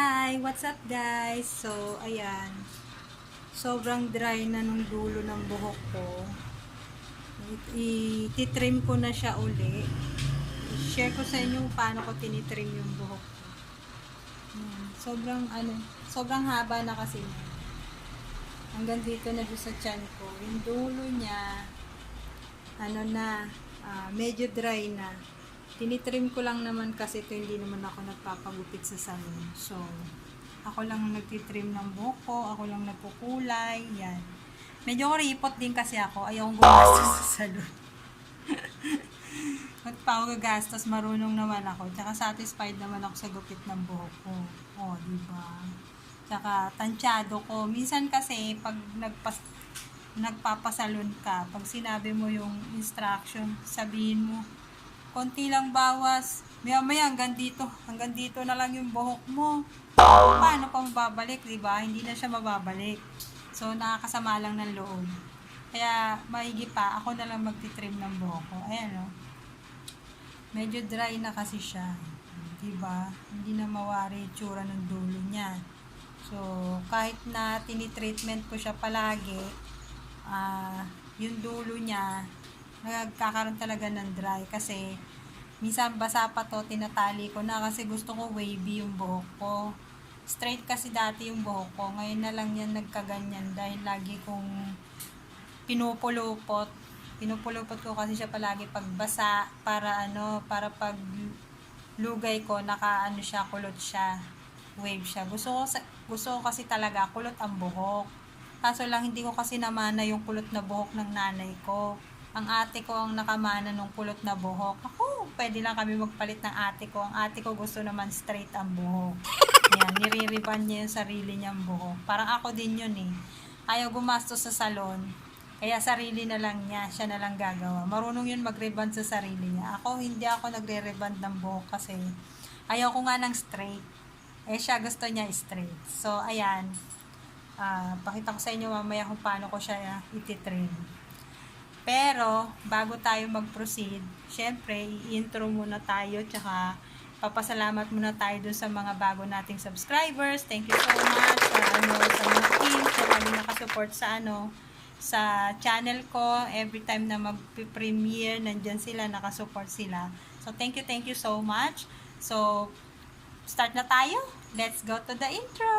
Hi, what's up guys? So, ayan. Sobrang dry na nung dulo ng buhok ko. I-trim ko na siya uli. Share ko sa inyo kung paano ko tinitrim yung buhok ko. Ayan. Sobrang haba na kasi niya. Hanggang dito na doon sa tiyan ko. Yung dulo niya, medyo dry na. Tinitrim ko lang naman kasi ito, hindi naman ako nagpapagupit sa salon. So, ako lang nagtitrim ng buhok ko, ako lang nagkukulay, yan. Medyo kuripot din kasi ako, ayaw kong gumastos sa salon. Ba't pa ako gagastos, marunong naman ako. Tsaka satisfied naman ako sa gupit ng buhok ko. O, diba? Tsaka tansyado ko. Minsan kasi, pag nagpapasalon ka, pag sinabi mo yung instruction, sabihin mo, konti lang bawas, maya hanggang dito na lang yung buhok mo. Paano pa mababalik, diba? Hindi na siya mababalik. So, nakakasama lang ng loob. Kaya, maigi pa, ako na lang magtitrim ng buhok ko. Ayan, o. Medyo dry na kasi siya. Diba? Hindi na mawari itsura ng dulo niya. So, kahit na tinitreatment ko siya palagi, yung dulo niya, nagkakaroon talaga ng dry kasi minsan basa pa to, tinatali ko na kasi gusto ko wavy yung buhok ko. Straight kasi dati yung buhok ko, ngayon na lang yan nagkaganyan dahil lagi kong pinupulupot ko kasi siya palagi pag basa para pag lugay ko siya, kulot siya, wave siya. Gusto ko kasi talaga kulot ang buhok, kaso lang hindi ko kasi namana yung kulot na buhok ng nanay ko. Ang ate ko ang nakamana ng kulot na buhok. Ako, pwede lang kami magpalit ng ate ko. Ang ate ko gusto naman straight ang buhok. Yan, niririban niya yung sarili niyang buhok. Parang ako din yun eh. Ayaw gumastos sa salon. Kaya sarili na lang niya, siya na lang gagawa. Marunong yun mag-reband sa sarili niya. Hindi ako nagre-reband ng buhok kasi ayaw ko nga ng straight. Siya gusto niya straight. So, ayan. Pakita ko sa inyo mamaya kung paano ko siya ititrim. Pero, bago tayo mag-proceed, syempre, i-intro muna tayo, tsaka papasalamat muna tayo dun sa mga bago nating subscribers. Thank you so much sa mga team, sa lagi nakasupport sa channel ko. Every time na mag-premiere, nandyan sila, nakasupport sila. So, thank you so much. So, start na tayo. Let's go to the intro!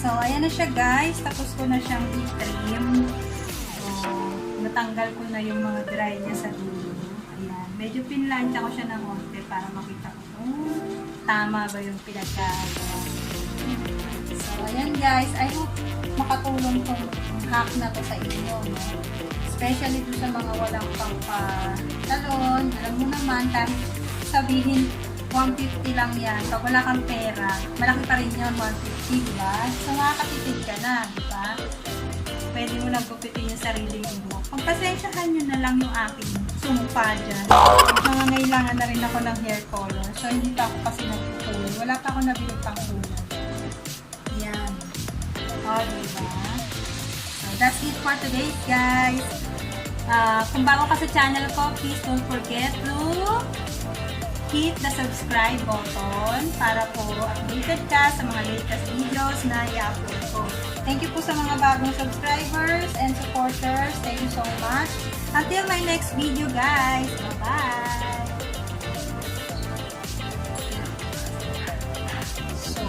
So, ayan na siya guys. Tapos ko na siyang i-trim. So, natanggal ko na yung mga dry niya sa dulo. Ayan. Medyo pinlansya ko siya ng konti para makita ko kung tama ba yung pinagkagawa. So, ayan guys. I hope makatulong tong hack na to sa inyo. No? Especially doon sa mga walang pang-salon. Alam mo naman, kahit sabihin 150 lang yan. Pag wala kang pera, malaki pa rin yun, 150, diba? So, makakatipid ka na, diba? Pwede mo nagpupitin yung sarili yung buhok. Pagpasensyahan nyo na lang yung aking sumupa dyan. Nangangailangan na rin ako ng hair color. So, hindi pa ako kasi nagpupuloy. Wala pa ako nabili pang kulay. Yan. O, diba? So, that's it for today, guys. Kung bago ka sa channel ko, please don't forget to hit the subscribe button para po updated ka sa mga latest videos na i-upload ko. Thank you po sa mga bagong subscribers and supporters. Thank you so much. Until my next video, guys. Bye-bye! So,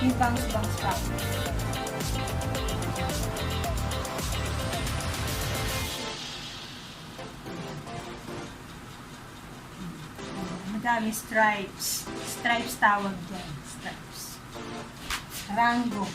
yung bangs-bangs pa. Madami stripes. Stripes tawag dyan. Stripes. Rango.